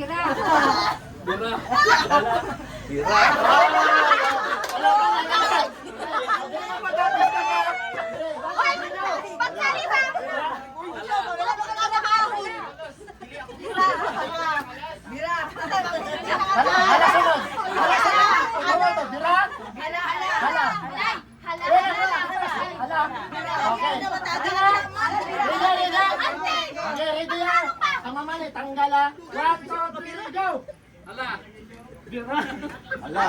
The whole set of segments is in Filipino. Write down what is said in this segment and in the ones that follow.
Bira. Bira. Bira. Pagkali ba? Bira. Hala, hala sunod. Hala sunod. Hala to, bira. Hala. Hala. Hala. Hala. Okay. Ready, ready. Okay, ready yan. Ang mamali, tanggal ah. 1, 2, 3, go. Hala. Bira. Hala.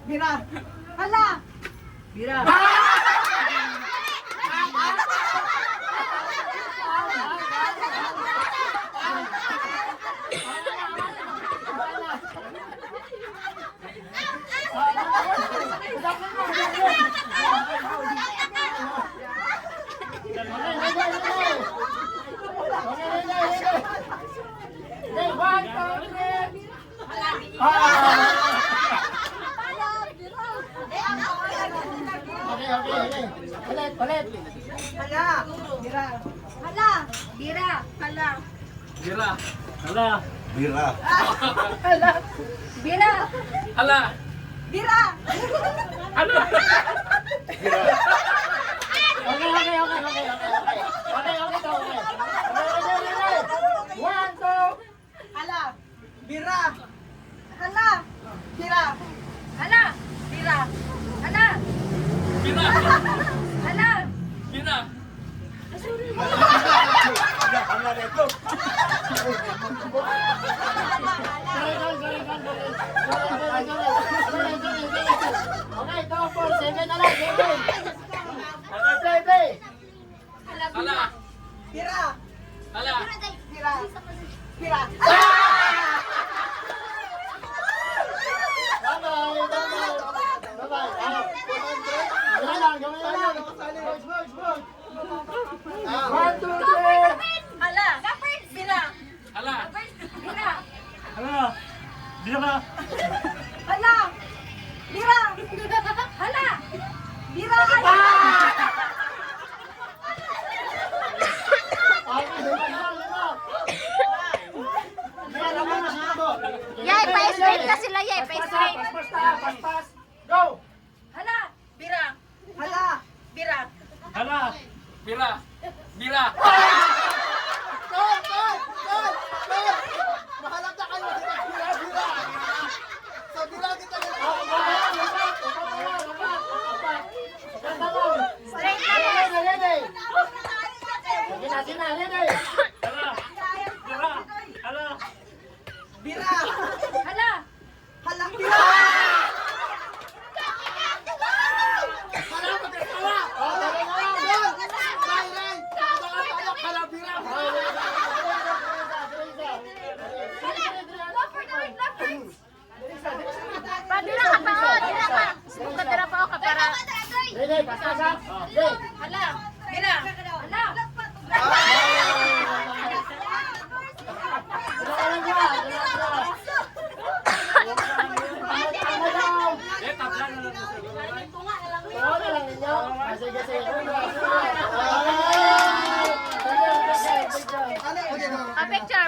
Bira. Hala. Bira. Okay. Ulit. Hala. Bira. Hala. Bira. Hala. Bira. Hala. Bira. Bira. Hala. Bira. Ano? Okay. One, two. Hala. Bira. Hala. Bira. Hala. Bira. Hala. Bira. Hala. Bira. Okay, go for 7 na lang, 7. Okay, play. Hala. Bira. Hala. Bira. Bira. Bye-bye. Gawin lang. Boys. 1, 2, 3. Hala. Bira. Hala. Bira. Hala. Bira. Hala. Bira. Hala. Bira. Yay, pa-straight na sila, yay, pa-straight. Paspas. Go. Hala. Bira. Hala. Bira. Hala. Bira. Bira. Go. Mahalata kayo. Bira. Sa bira kita. Straight na yan. Ready. Ready. Bira. Hala. Hala. Bira. Padira ka pa, oh. Dira ka. Kadira pa, oh, kapara. Ready, paspas ha? Okay. Hala. Bira. Hala.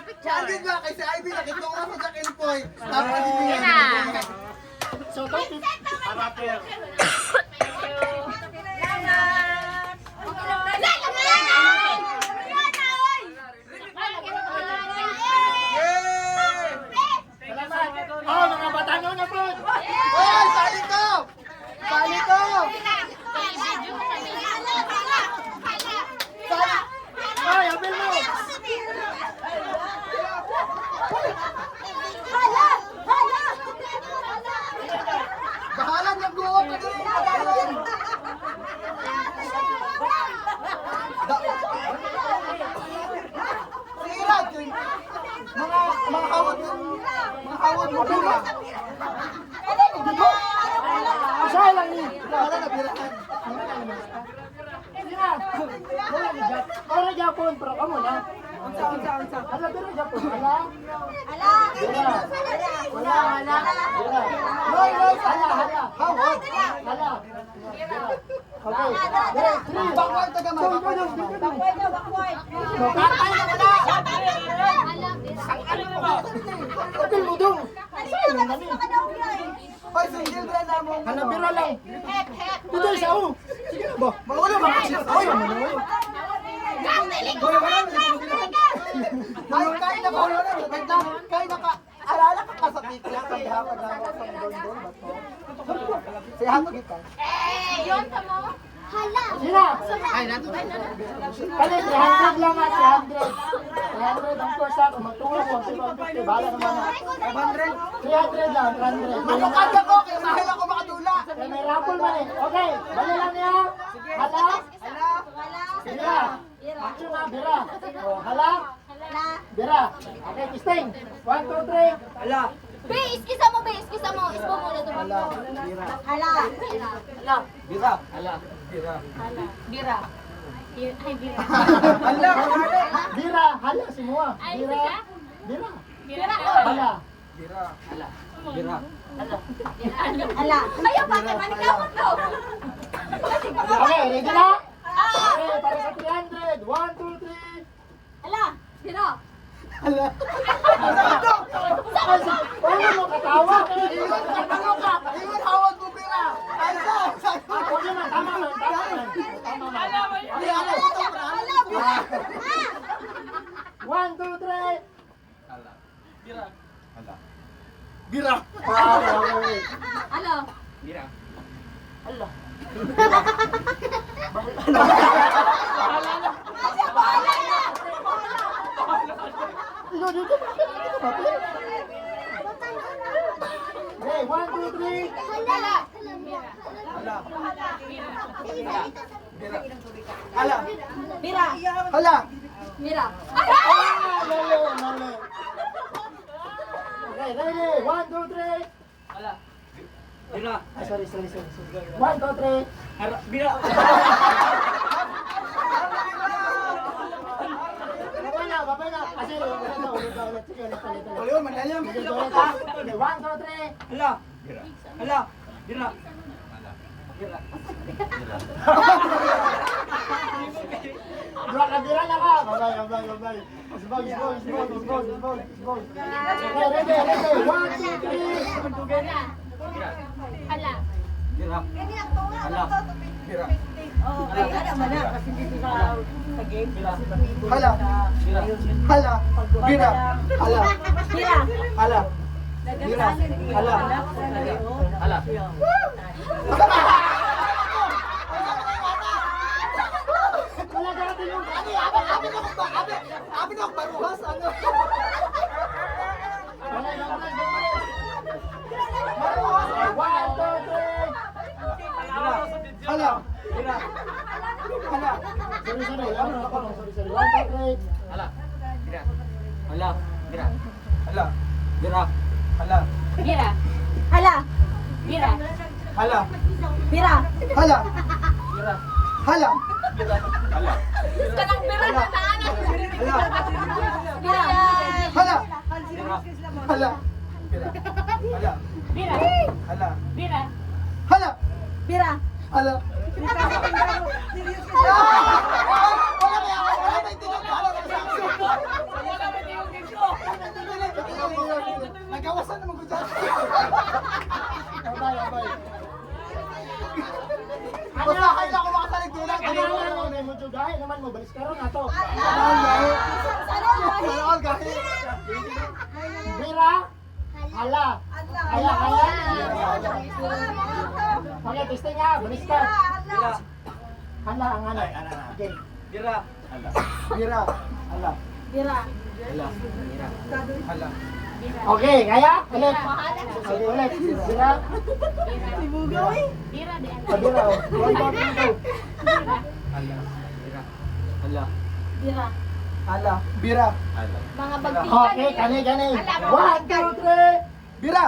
Picture. Hindi ba kasi Ivy nakita ko sa Jack and Poy. Yan na. So, don't para pair. Oh, mga batano na po. Hoy, sali ko. Hoy, abil mo. Bahala nag-uok ka din. Sirat yun. Mga hawad mo ba? Isa lang ni. Bahala na birahan. Ora Japon, pero kamu na. Hala, pero Japon. Hala. Hala. Noy, hala. Hawad. Hala. Okay. Three. Bakway taga Go. bakway. Bakway na wala. Gilbert na mo. Hala, bira lang. Hep, hep. Dito isa, oh. Sige na ba? Maulo ba? Oy, maulo. Kahit na maulo na. Kahit na ka. Alala ka ka sa tikla. Kaya hapag na ako sa doon. Sige, hapag kita. Eh, yun ka mo. Sina? Ay, nato. Kali, 300 lang at 300. 300 ang course ako. Magtulong mo. 250. Bahala naman na. 300 lang, 300. Manukad ako. Kaya mahal ako makadula. Kaya may raffle man eh. Okay, bali lang niya. Hala? Bira. Action na, bira. Oh, hala? Bira. Okay, kisting. 1, 2, 3. Ala. Be, iskisa mo, be. Iskisa mo. Ispo mo na Ala. tumakbo. Bira. Hala. Bira. Ala. Bira. Bira. Ay, bira. Ala. Bira. Hala, semua. Ay, Bira. siya? Bira. Bira. Hala. Bira. Ala. Bira. Hala. Ayaw, bakit? Manikamot ko. Okay, ready na? Okay, para sa 300. 1, 2, 3. Hala. Bira. Ala. Ano mo katawa? Ano ka? Ingon hawag ko bira. Asa. Huwag yun na, tama man, tama man. Tama man. Ala. Ala. Bira. 1, 2, 3. Ala. Bira. Ala. Bira. Okay. Ano? Bira. Hala. Ikaw dito ba? Dito ba? Okay, 1, 2, 3. Hala. Ala. Ala. Bira. Ala. Bira. Ah, mali, mali. Okay, ready? 1, 2, 3. Ala. Bira. Ah, sorry. 1, 2, 3. Bira. Babay na. Kasi ulit na. Sige, ulit. Ulit, malalim. Sige, ulit ha. Okay, 1, 2, 3. Ala. Ala. Bira. Dua kabila na ka. Babay. Isbog. Okay, ready. 1, 2, 3. Hala. Bira. Ala. Bira. Hala. Hala. Bira. Hala. Bira. Hala. Bira. Hala. Ala. Wala natin yung... Abi na ako baruhas. Ano? Wala na. 1, 2, 3. Hala. Bira. Hala. Sorry. Sorry. 1, 2, 3. Ala. Bira. Hala. Bira. Hala. Bira. Hala. Bira. Hala. Bira. Hala. Bira. Hala. Bira. Hala. Ala. Kanang bira na taanan. Hala. Bira. Hala. Bira. Hala. Bira. Hala. Bira. Hala. Bira. Hala. Bira. Hala. Wala may tingog ko. Nagawasan naman ko dyan. Babay. Basta kayo na ako makasalig doon lang. Ano mo jugay naman mo balis karon ato. All gahi. Bira. Hala. Hala. Okay, testing ha. Balis ka. Bira. Hala ang ano. Okay. Bira. Bira. Hala. Bira. Hala. Hala. Okay, kaya ulit. Okay, ulit. Bira. Bira di ano. Bira. 1, 2, 3, go. Hala. Bira. Hala. Bira. Hala. Bira. Mga bagtikan. Okay, kani. 1, 2, 3. Bira.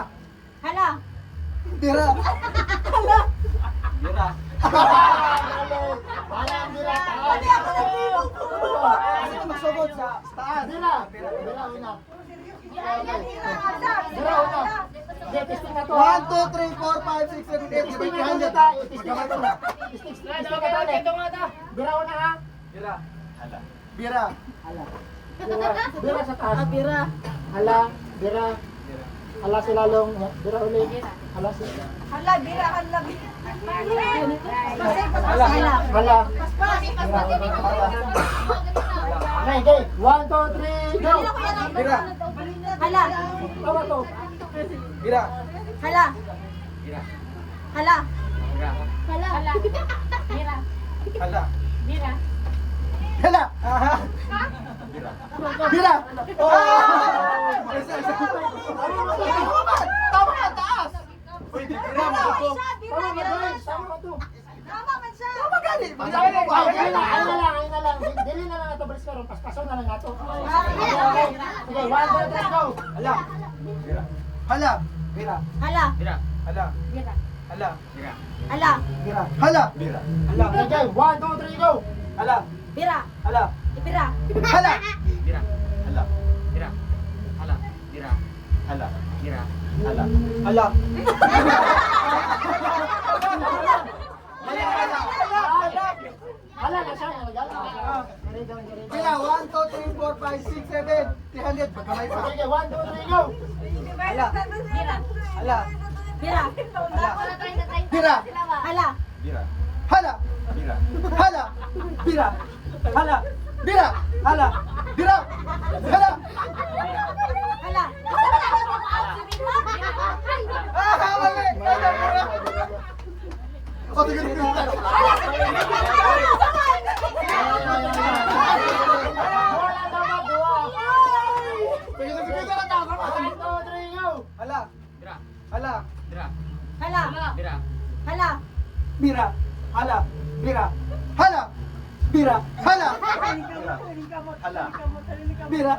Hala. Bira. Bira. Wala ang bira. Ano magsugod sa taas? Bira. Bira una. Bira una. Okay, testing na to. 1, 2, 3, 4, 5, 6, 7, 8. Testing na to ta. Testing na to. Bira una ha. Bira. Bira. Hala. Bira sa taas. Bira. Hala. Bira. Hala si Lalong. Bira ulit. Hala si... Hala, bira, hala, bira. Hala. Okay, okay. 1, 2, 3, go! Bira. Hala, Tama to. Bira. hala, Bira. hala. Bira. Hala. Bira. Hala. Bira. Hala. Aha. Bira. Bira. Oh. Isa. Tama ka, taas. Uy, di bira mo ako. Tama ba, guys? Tama ba to? Tama man siya. Tama gani. Ay, dili na, ay na lang. Dili na lang ito, balis karon. Paspason na lang nato. Okay, 1, 2, 3, go! Hala. Bira. Hala. Bira. Hala, Bira. Hala. Bira. Hala. Bira. hala, Bira. Hala. Bira. Hala. Okay, 1, 2, 3, go! Hala. bira, Hala. ibira. Hala. Bira. Hala. Bira. Hala. Bira. Hala. Bira. Hala. Hala. Hala na siya, nagala na siya. Bira. 1, 2, 3, 4, 5, 6, 7. 300. Pagkamay pa. Okay, 1, 2, 3, go! Hala. Bira. Hala. Bira, Hala. Wala tayong natay. Bira. hala, Bira. Hala. Bira. Hala. Bira. Hala. Bira. Hala. Bira. Hala. hala. Ah, mali. Ako tingin ko. Wala na magawa. Tingin ko na tama. 1, 2, 3, go! Hala. Bira. Hala. Bira. Hala, Bira. hala. Bira. Hala. Bira. Hala. Bira. Hala. Hala. Bira.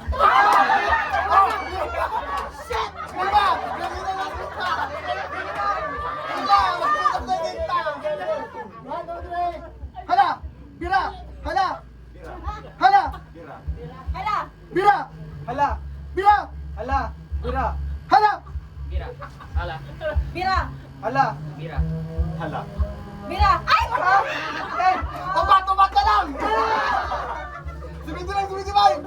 Shit! Iba! Ganito lang kita! Iba! Magputak na kita! 1, 2, 3. Hala! Bira! Hala! Bira. Hala! Bira. Hala, Bira! Hala! Bira! Hala! Bira! Hala! Bira. Hala. bira, Hala! Bira. Hala. bira. Ay! Eh! Tubat ka lang! Sumiti lang! Sumiti lang! 1,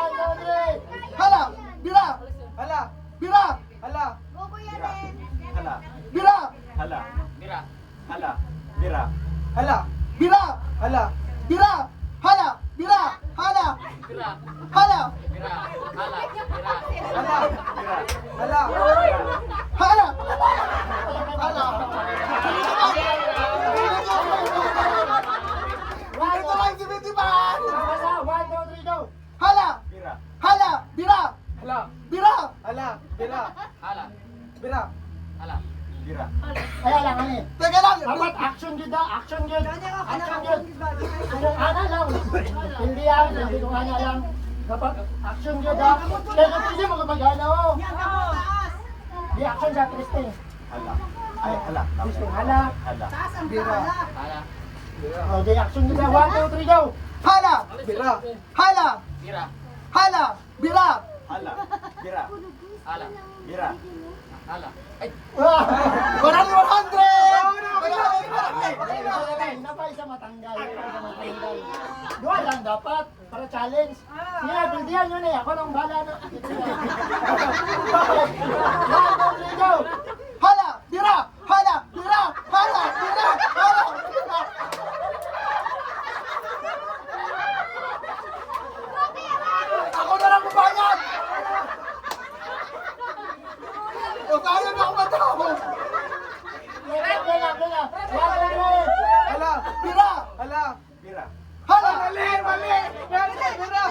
2, 3. Hala! Bira! Hala! Bira! Hala! Hala. Bira! Hala. Bira. Hala. Bira. Hala! Bira! Hala! Bira! Hala! Bira! Hala! Bira. Hala! Bira. Hala. Bira. Hala! Bira. Hala! Hala! Hala! Ito lang si Bitiban! 1, 2, 3, go! Hala! Bira. Hala! Bira! Hala. Bira! Hala! Bira! Hala. Bira! Hala. Bira. Kaya lang, ani. Teka lang! Dapat action yun da, action yun. Action yun. Kung ana lang, hindi yan, hindi kung ana lang. Dapat action yun da. Kaya kung hindi mo mag-ana o. Di action sa Christine. Hala. Ay, hala. Christine, hala. Hala. Bira! Hala. O, di action yun da. 1, 2, 3, go. Hala! Bira! Hala! Bira. Hala! Bira! Hala. Bira. Hala. Bira. Hala. Ay. 100! 100! Napay sa matanggal. Dua lang dapat, para challenge. Sige, bildihan yun eh. Ako nang bala na. 1, 2, 3, go. Hala! Bira! Hala! Bira! Hala! Bira! Hala! Bira! Ako na lang bumayad! O kaya na ako matawag! Gala. 1, 2, 3. Hala! Bira! Hala! Bira. Hala! Mali! Mali! Bira! Bira!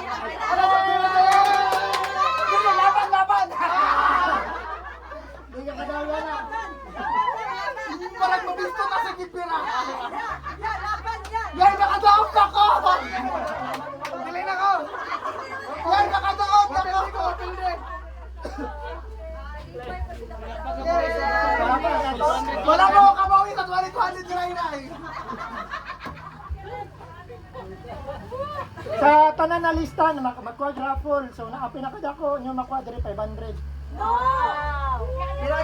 Hala! Bira! Sige, laban! Laban! Hindi ka kadawa na. Parang mabisto ka sa Bira! Yan! Nakadaog na ko! Galing na ko! Yan! Nakadaog na ko! Wala mo ako kabawi sa 2020 July na eh! Sa tanan na lista na mag-quad raffle. So na pinakadako nyo makuha diri 500.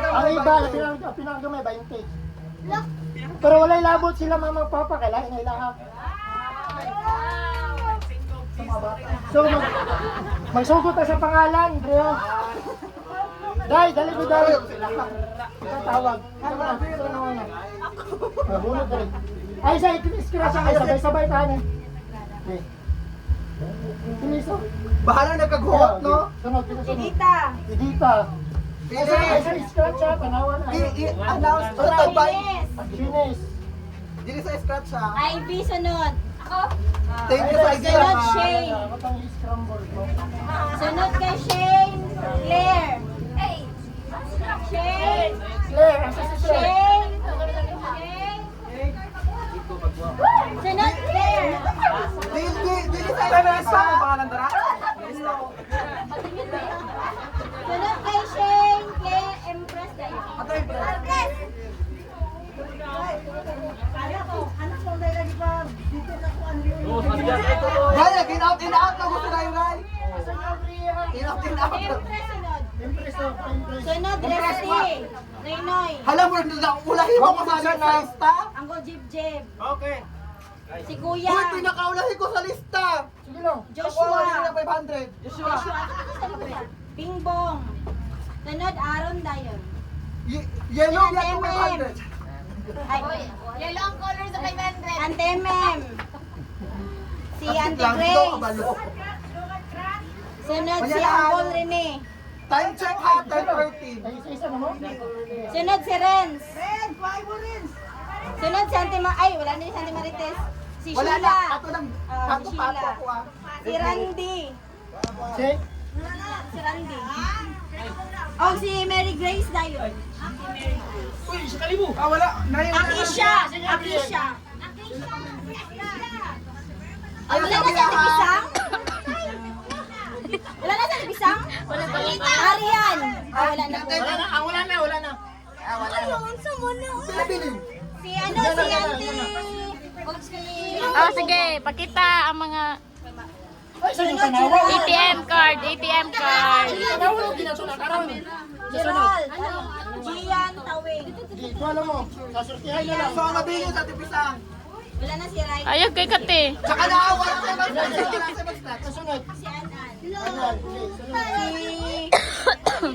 Ang iba pinakagamay 20. Pero walay labot sila mama papa kailangan na ilaha. Sa mga bata. So, magsugot na sa pangalan, Rio. Day, dali ko dali. Tawag. Mahulog dali. Ay, sa scratch ang sabay-sabay tayo. Okay. Piliso. Bahala nagkaguhot, no? Sunod. Edita. Edita. Ay, Pili. sa scratch ha, tanawan. I-announce ko ito ba? Ines. Finish. Dili sa scratch ha. Ivy sunod. Thank you sa idea Sunod, ha. Shane. Ako pang i-scramble ko. Sunod kay Shane. Claire. Shane. Claire, ang sa Shane. Sunod, Claire. Dili sa scratch ha. Sunod kay Shane. Claire. Empress kayo. Empress. Gaya, in-out na gusto na yung guy. In-out. Empress sunod. Impress na, impress. Sunod, Resty. Noynoy. Hala mo, ulahin mo ko sa lista. Ang go Jib. Okay. Si Kuya. Uy, pinakaulahin ko sa lista. Sige lang. Joshua. Joshua. 500. Joshua. Bingbong. Sunod, Aaron Dayon. Yellow Yan, yan MM. 500. Ay, Yellow ang color sa 500. Antemem. Si Auntie Lang, Grace. ito, kabalo. Sunod si Ayan. Uncle Rene. Time check ha, 10:30. Ay, isa-isa na mo. Sunod si Renz. Sunod si Auntie Ay, wala na si Auntie Marites. Si Wala Sheila. na, ato lang, Ah, ato si pa Sheila. ako ah. Si Randy. Check. Si Randy. Oh, si Mary Grace Dayon. Uy, sa kalibo. Ah, wala. Akisha. Akisha. Ay, Wala na sabi si na Ate ha. Pisang? Wala na si Ate Pisang? Wala pa lang. Arian. Ah, wala na po. Wala na, wala na, wala na. Bilibili. Si ano, si Auntie. Oh, sige. Pakita ang mga Ay, sa yung tanawa. ATM card. ATM card. Tanawa, hindi na ito nakaroon. Gerald. Gian Tawing. Hindi ko alam mo. Sasurtihan na lang. So, mabilis sa tipisang. Wala na si Rai. Ayaw kay Kate. Tsaka na, wala sa mag-stat. Kasunod. Si Anan. Ayan, okay, sunod.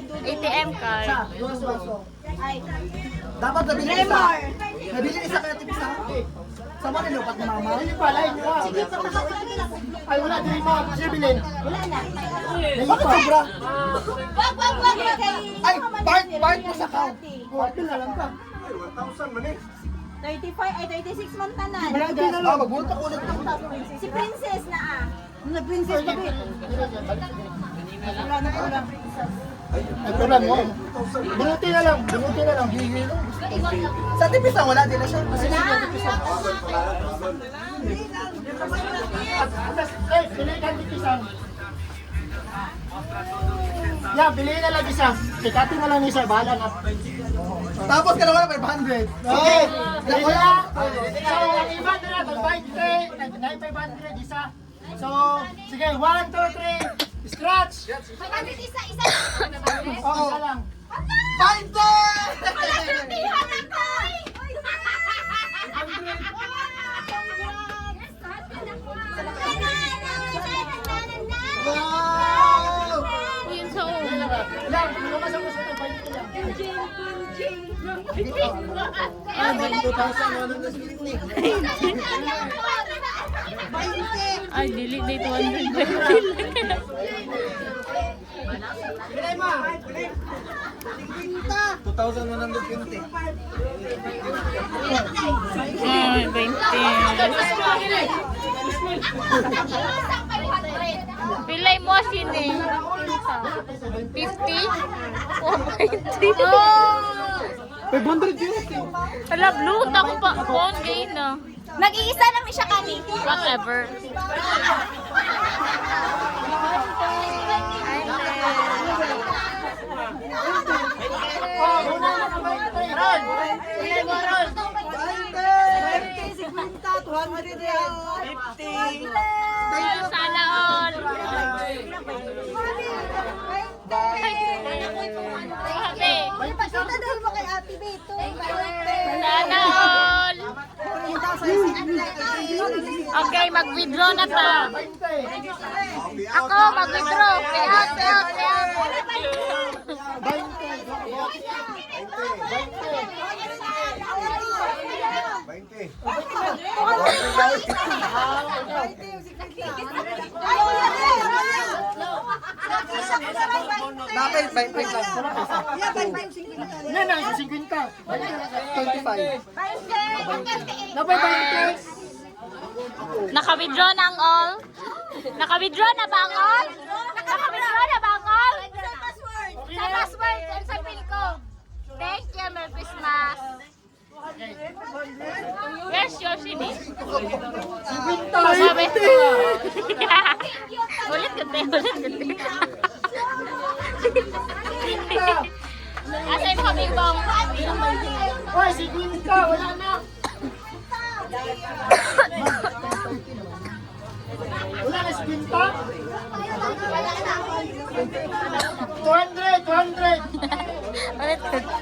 Si ATM card. Ay. Dapat nabili isa. Lemor. Nabili isa kaya tipisang. Sa mga nilupat ni mama. Hindi pa, line mo. Ay, wala, di mo. Sibilin. Wala na. Bakit sobra? Wag kay... Ay, part mo sa count. Kuwartil na lang ka. 35 ay 36 man tanan. Ah, magbunot ako ulit. Si Princess na ah. Princess ka din. Ito lang mo. Bunuti na lang. Bunuti na lang. Sa tipisang, wala din na siya. Eh, piliin ka ng isang. Yeah, piliin na lang isa. Sikati na lang isa. Bahala na. Tapos ka na wala 500. Okay. Wala. So, ang iba nila, mag-bite nag 500 isa. So, sige, 1, 2, 3. Scratch. Isa. Oo. Isa lang. 500! Wow! Yun sa ulo. Lang, lumabas ako sa ito. 20 lang. Ay, dili dito 120. Bilay mo! 2,120. Ay, 20. Pilay mo sini. 50? Oh, 20. Oh! 500 yun. Hala, blue. Ako pa. Phone game na. Nag-iisa lang siya kani. Whatever. Oh, una na sa 20. Ron. Pili mo, Ron. 50! Sana all. Grabe. Sana all. Okay, mag-withdraw na ta. 20. Ako, mag-withdraw. Payout, payout, payout. 20. Napay, lang. Yan na, 50. 25. Napay 20. Naka-withdraw na ang all? Naka-withdraw na ba ang all? Naka-withdraw na ba ang all? Sa password and sa pin code. Thank you, Merry Christmas. Where's your CD? 50. Sabi. Ulit ganda, ulit ganda. Asa yung mga bingbong? Hoy, 50. Wala na. Wala na 50. 200. Ulit ganda.